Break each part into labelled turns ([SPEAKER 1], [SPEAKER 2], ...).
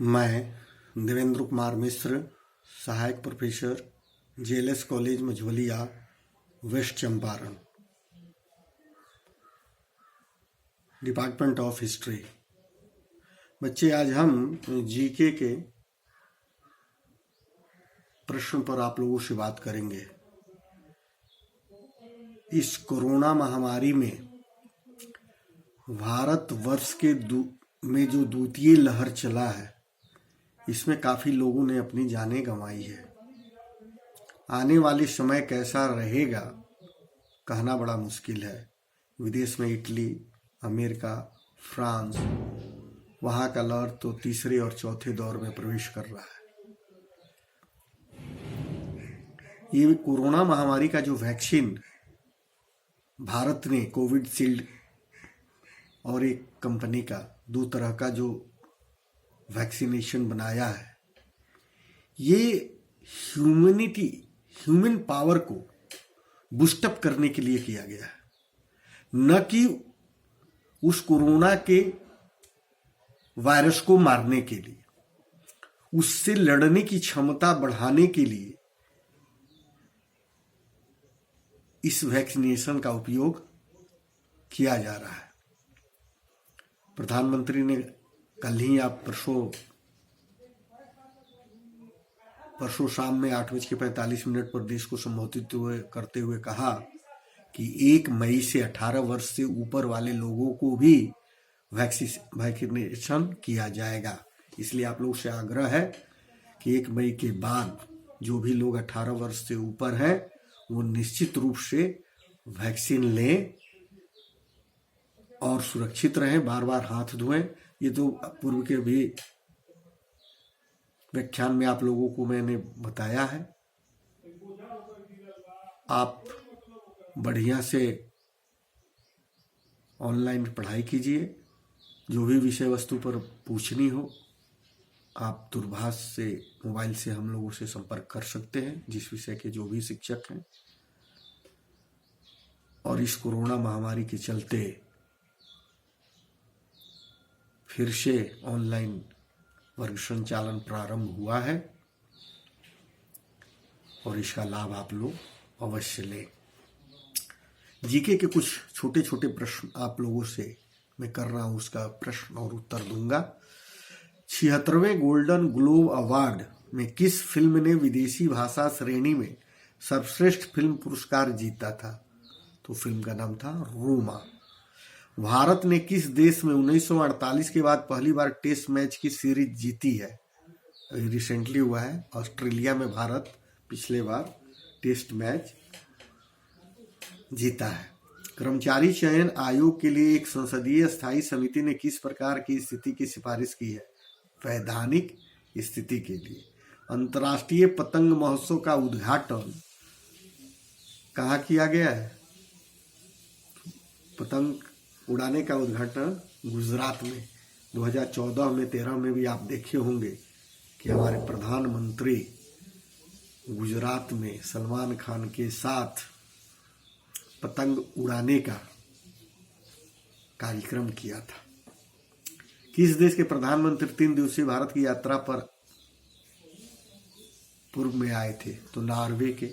[SPEAKER 1] मैं देवेंद्र कुमार मिश्र, सहायक professor, JLS college Majhwaliya, west Champaran, department of history. बच्चे, आज हम जीके के प्रश्न पर आप लोगों से बात करेंगे। इस कोरोना महामारी में भारतवर्ष में जो द्वितीय लहर चला है, इसमें काफी लोगों ने अपनी जानें गंवाई है। आने वाले समय कैसा रहेगा कहना बड़ा मुश्किल है। विदेश में इटली, अमेरिका, फ्रांस, वहां का लहर तो तीसरे और चौथे दौर में प्रवेश कर रहा है। ये कोरोना महामारी का जो वैक्सीन भारत ने कोविशील्ड और एक कंपनी का दो तरह का जो वैक्सीनेशन बनाया है, ये ह्यूमन पावर को बूस्टअप करने के लिए किया गया है, न कि उस कोरोना के वायरस को मारने के लिए, उससे लड़ने की क्षमता बढ़ाने के लिए इस वैक्सीनेशन का उपयोग किया जा रहा है। प्रधानमंत्री ने कल ही या परसों शाम में 8:45 पर देश को संबोधित करते हुए कहा कि 1 मई से 18 वर्ष से ऊपर वाले लोगों को भी वैक्सीनेशन किया जाएगा। इसलिए आप लोगों से आग्रह है कि 1 मई के बाद जो भी लोग 18 वर्ष से ऊपर हैं, वो निश्चित रूप से वैक्सीन लें और सुरक्षित रहें, बार बार हाथ धोएं। ये तो पूर्व के भी व्याख्यान में आप लोगों को मैंने बताया है। आप बढ़िया से ऑनलाइन पढ़ाई कीजिए। जो भी विषय वस्तु पर पूछनी हो, आप दूरभाष से, मोबाइल से हम लोगों से संपर्क कर सकते हैं, जिस विषय के जो भी शिक्षक हैं। और इस कोरोना महामारी के चलते फिर से ऑनलाइन वर्ग संचालन प्रारंभ हुआ है और इसका लाभ आप लोग अवश्य लें। जीके के कुछ छोटे छोटे प्रश्न आप लोगों से मैं कर रहा हूं, उसका प्रश्न और उत्तर दूंगा। 76वें गोल्डन ग्लोब अवार्ड में किस फिल्म ने विदेशी भाषा श्रेणी में सर्वश्रेष्ठ फिल्म पुरस्कार जीता था? तो फिल्म का नाम था रोमा। भारत ने किस देश में 1948 के बाद पहली बार टेस्ट मैच की सीरीज जीती है? रिसेंटली हुआ है, ऑस्ट्रेलिया में भारत पिछले बार टेस्ट मैच जीता है। कर्मचारी चयन आयोग के लिए एक संसदीय स्थायी समिति ने किस प्रकार की स्थिति की सिफारिश की है? वैधानिक स्थिति के लिए। अंतर्राष्ट्रीय पतंग महोत्सव का उद्घाटन कहाँ किया गया है? पतंग उड़ाने का उद्घाटन गुजरात में 2014 में 13 में भी आप देखे होंगे कि हमारे प्रधानमंत्री गुजरात में सलमान खान के साथ पतंग उड़ाने का कार्यक्रम किया था। किस देश के प्रधानमंत्री 3 दिवसीय भारत की यात्रा पर पूर्व में आए थे? तो नॉर्वे के।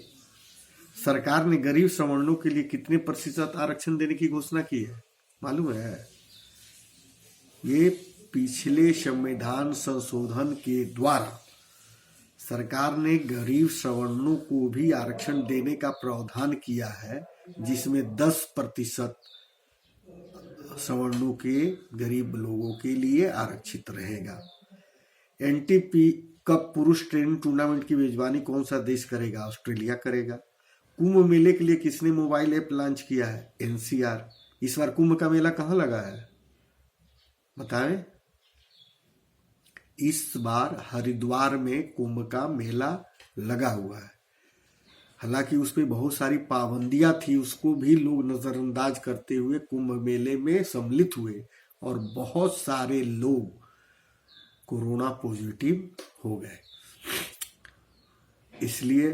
[SPEAKER 1] सरकार ने गरीब सवर्णों के लिए कितने प्रतिशत आरक्षण देने की घोषणा की है? मालूम है? ये पिछले संविधान संशोधन के द्वारा सरकार ने गरीब सवर्णों को भी आरक्षण देने का प्रावधान किया है, जिसमें 10% सवर्णों के गरीब लोगों के लिए आरक्षित रहेगा। एनटीपी कप पुरुष ट्रेनिंग टूर्नामेंट की मेजबानी कौन सा देश करेगा? ऑस्ट्रेलिया करेगा। कुंभ मेले के लिए किसने मोबाइल ऐप लॉन्च किया है? एनसीआर। इस बार कुंभ का मेला कहाँ लगा है बताएं? इस बार हरिद्वार में कुंभ का मेला लगा हुआ है। हालांकि उस पर बहुत सारी पाबंदियां थी, उसको भी लोग नजरअंदाज करते हुए कुंभ मेले में सम्मिलित हुए और बहुत सारे लोग कोरोना पॉजिटिव हो गए। इसलिए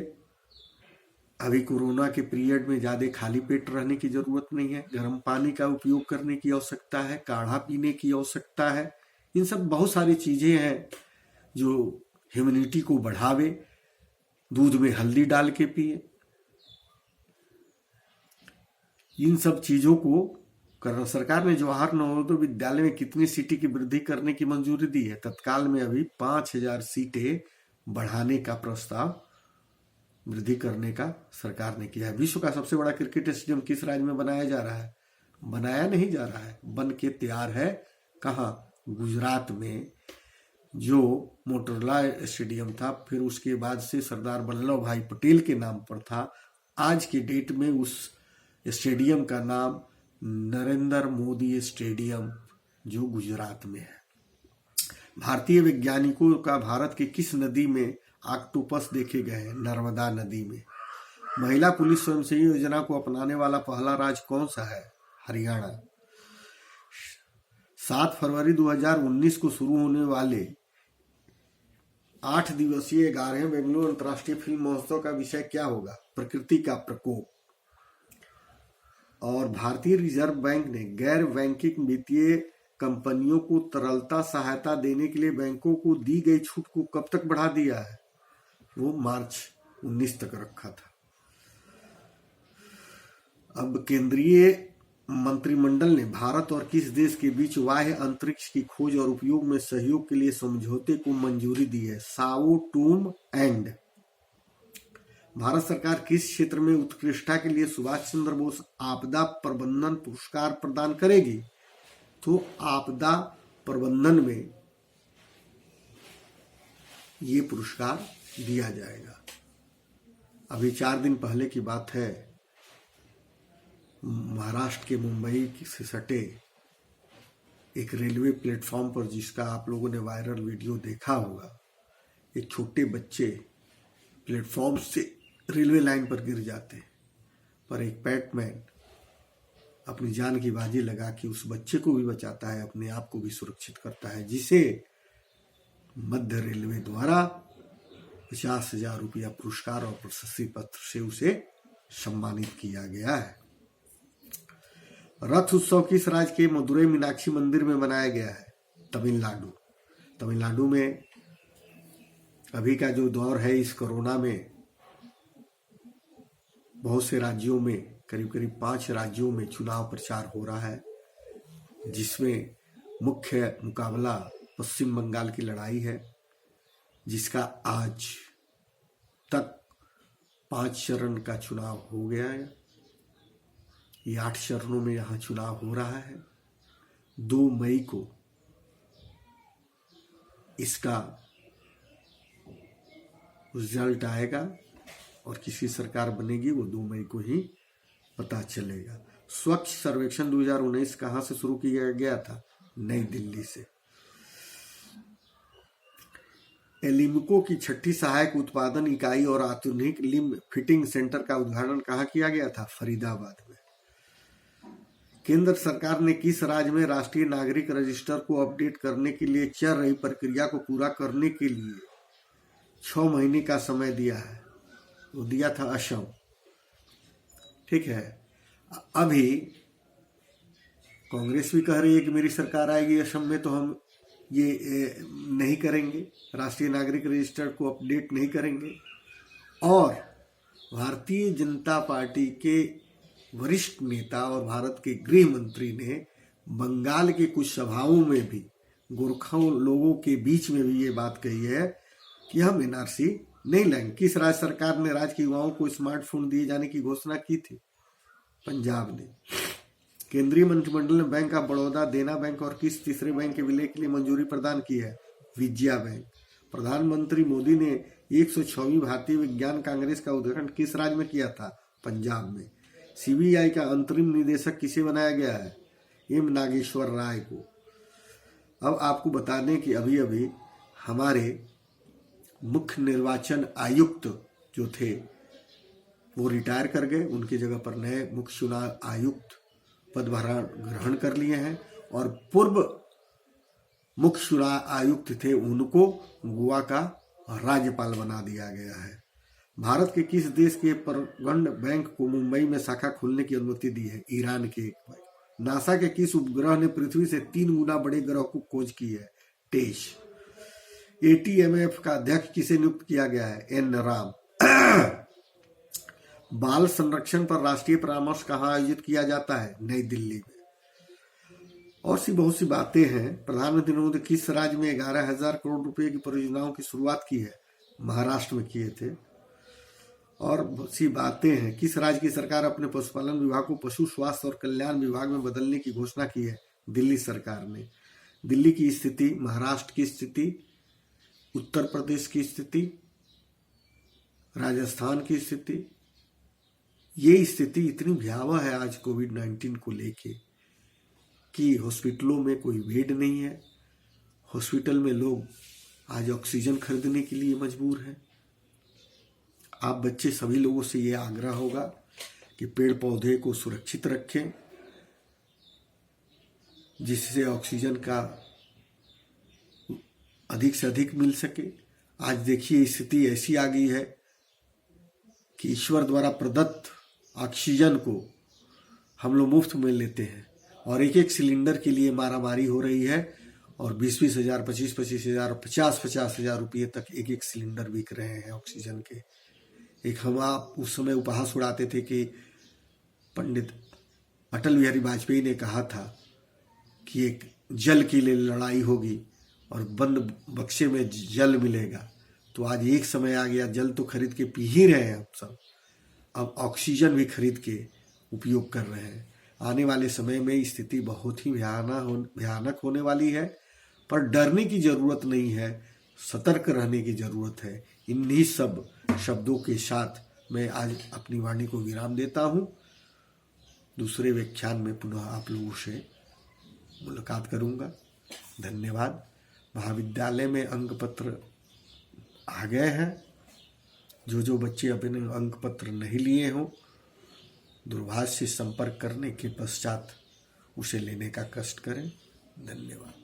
[SPEAKER 1] अभी कोरोना के पीरियड में ज्यादा खाली पेट रहने की जरूरत नहीं है। गर्म पानी का उपयोग करने की आवश्यकता है, काढ़ा पीने की आवश्यकता है। इन सब बहुत सारी चीजें हैं जो ह्यूमिनिटी को बढ़ावे, दूध में हल्दी डाल के पिए। इन सब चीजों को करना। सरकार ने जवाहर नवोदय विद्यालय में कितनी सीटें की वृद्धि करने की मंजूरी दी है? तत्काल में अभी 5000 सीटें बढ़ाने का प्रस्ताव, वृद्धि करने का सरकार ने किया है। विश्व का सबसे बड़ा क्रिकेट स्टेडियम किस राज्य में बनाया जा रहा है? बनाया नहीं जा रहा है, बन के तैयार है। कहाँ? गुजरात में। जो मोटरोला स्टेडियम था, फिर उसके बाद से सरदार वल्लभ भाई पटेल के नाम पर था। आज के डेट में उस स्टेडियम का नाम नरेंद्र मोदी स्टेडियम, जो गुजरात में है। भारतीय वैज्ञानिकों का भारत की किस नदी में ऑक्टोपस देखे गए हैं? नर्मदा नदी में। महिला पुलिस स्वयंसेवी योजना को अपनाने वाला पहला राज्य कौन सा है? हरियाणा। 7 फरवरी 2019 को शुरू होने वाले 8 दिवसीय 11वें बेंगलुरु अंतर्राष्ट्रीय फिल्म महोत्सव का विषय क्या होगा? प्रकृति का प्रकोप। और भारतीय रिजर्व बैंक ने गैर बैंकिंग वित्तीय कंपनियों को तरलता सहायता देने के लिए बैंकों को दी गई छूट को कब तक बढ़ा दिया है? वो मार्च 19 तक रखा था। अब केंद्रीय मंत्रिमंडल ने भारत और किस देश के बीच बाह्य अंतरिक्ष की खोज और उपयोग में सहयोग के लिए समझौते को मंजूरी दी है? Sao Tomé and. भारत सरकार किस क्षेत्र में उत्कृष्टता के लिए सुभाष चंद्र बोस आपदा प्रबंधन पुरस्कार प्रदान करेगी? तो आपदा प्रबंधन में ये पुरस्कार दिया जाएगा। अभी 4 दिन पहले की बात है, महाराष्ट्र के मुंबई से सटे एक रेलवे प्लेटफॉर्म पर, जिसका आप लोगों ने वायरल वीडियो देखा होगा, एक छोटे बच्चे प्लेटफॉर्म से रेलवे लाइन पर गिर जाते हैं, पर एक पैटमैन अपनी जान की बाजी लगा के उस बच्चे को भी बचाता है, अपने आप को भी सुरक्षित करता है, जिसे मध्य रेलवे द्वारा 50,000 रुपया पुरस्कार और प्रशस्ति पत्र से उसे सम्मानित किया गया है। रथ उत्सव किस राज्य के मदुरई मीनाक्षी मंदिर में मनाया गया है? तमिलनाडु। तमिलनाडु में अभी का जो दौर है, इस कोरोना में बहुत से राज्यों में, करीब करीब 5 राज्यों में चुनाव प्रचार हो रहा है, जिसमें मुख्य मुकाबला पश्चिम बंगाल की लड़ाई है, जिसका आज तक 5 चरण का चुनाव हो गया है। ये 8 चरणों में यहाँ चुनाव हो रहा है। 2 मई को इसका रिजल्ट आएगा और किसी सरकार बनेगी वो 2 मई को ही पता चलेगा। स्वच्छ सर्वेक्षण 2019 कहाँ से शुरू किया गया था? नई दिल्ली से। एलिम्को की 6ठी सहायक उत्पादन इकाई और आधुनिक लिम्ब फिटिंग सेंटर का उद्घाटन कहाँ किया गया था? फरीदाबाद में। केंद्र सरकार ने किस राज्य में राष्ट्रीय नागरिक रजिस्टर को अपडेट करने के लिए चल रही प्रक्रिया को पूरा करने के लिए 6 महीने का समय दिया है? वो दिया था असम। ठीक है, अभी कांग्रेस भी कह रही है कि मेरी सरकार आएगी असम में तो हम ये नहीं करेंगे, राष्ट्रीय नागरिक रजिस्टर को अपडेट नहीं करेंगे। और भारतीय जनता पार्टी के वरिष्ठ नेता और भारत के गृह मंत्री ने बंगाल के कुछ सभाओं में भी गोरखों लोगों के बीच में भी ये बात कही है कि हम एनआरसी नहीं लाएंगे। किस राज्य सरकार ने राज्य के युवाओं को स्मार्टफोन दिए जाने की घोषणा की थी? पंजाब ने। केंद्रीय मंत्रिमंडल ने बैंक ऑफ बड़ौदा, देना बैंक और किस तीसरे बैंक के विलय के लिए मंजूरी प्रदान की है? विजया बैंक। प्रधानमंत्री मोदी ने 106वीं भारतीय विज्ञान कांग्रेस का उद्घाटन किस राज्य में किया था? पंजाब में। सीबीआई का अंतरिम निदेशक किसे बनाया गया है? एम नागेश्वर राय को। अब आपको बता दें कि अभी अभी हमारे मुख्य निर्वाचन आयुक्त जो थे वो रिटायर कर गए, उनकी जगह पर नए मुख्य चुनाव आयुक्त पदभार ग्रहण कर लिए हैं और पूर्व मुख्य चुनाव आयुक्त थे उनको गोवा का राज्यपाल बना दिया गया है। भारत के किस देश के परगंड बैंक को मुंबई में शाखा खोलने की अनुमति दी है? ईरान के। नासा के किस उपग्रह ने पृथ्वी से 3 गुना बड़े ग्रह को खोज की है? टेश। एटीएमएफ का अध्यक्ष किसे नियुक्त किया गया है? एन राम। बाल संरक्षण पर राष्ट्रीय परामर्श कहाँ आयोजित किया जाता है? नई दिल्ली में। और बहुत सी बातें हैं। प्रधानमंत्री नरेंद्र मोदी किस राज्य में 11,000 करोड़ रुपए की परियोजनाओं की शुरुआत की है? महाराष्ट्र में किए थे। और बहुत सी बातें हैं। किस राज्य की सरकार अपने पशुपालन विभाग को पशु स्वास्थ्य और कल्याण विभाग में बदलने की घोषणा की है? दिल्ली सरकार ने। दिल्ली की स्थिति, महाराष्ट्र की स्थिति, उत्तर प्रदेश की स्थिति, राजस्थान की स्थिति, ये स्थिति इतनी भयावह है आज कोविड-19 को लेके कि हॉस्पिटलों में कोई बेड नहीं है। हॉस्पिटल में लोग आज ऑक्सीजन खरीदने के लिए मजबूर हैं। आप बच्चे सभी लोगों से ये आग्रह होगा कि पेड़ पौधे को सुरक्षित रखें, जिससे ऑक्सीजन का अधिक से अधिक मिल सके। आज देखिए स्थिति ऐसी आ गई है कि ईश्वर द्वारा प्रदत्त ऑक्सीजन को हम लोग मुफ्त में लेते हैं और एक एक सिलेंडर के लिए मारामारी हो रही है और 20-20 हजार, 25-25 हजार, 50-50 हजार रुपये तक एक एक सिलेंडर बिक रहे हैं ऑक्सीजन के। एक हम आप उस समय उपहास उड़ाते थे कि पंडित अटल बिहारी वाजपेयी ने कहा था कि एक जल के लिए लड़ाई होगी और बंद बक्से में जल मिलेगा। तो आज एक समय आ गया, जल तो खरीद के पी ही रहे हैं हम सब, अब ऑक्सीजन भी खरीद के उपयोग कर रहे हैं। आने वाले समय में स्थिति बहुत ही भयानक होने वाली है, पर डरने की जरूरत नहीं है, सतर्क रहने की जरूरत है। इन्हीं सब शब्दों के साथ मैं आज अपनी वाणी को विराम देता हूँ। दूसरे व्याख्यान में पुनः आप लोगों से मुलाकात करूँगा। धन्यवाद। महाविद्यालय में अंक पत्र आ गए हैं। जो बच्चे अपने अंक पत्र नहीं लिए हों, दूरभाष से संपर्क करने के पश्चात उसे लेने का कष्ट करें। धन्यवाद।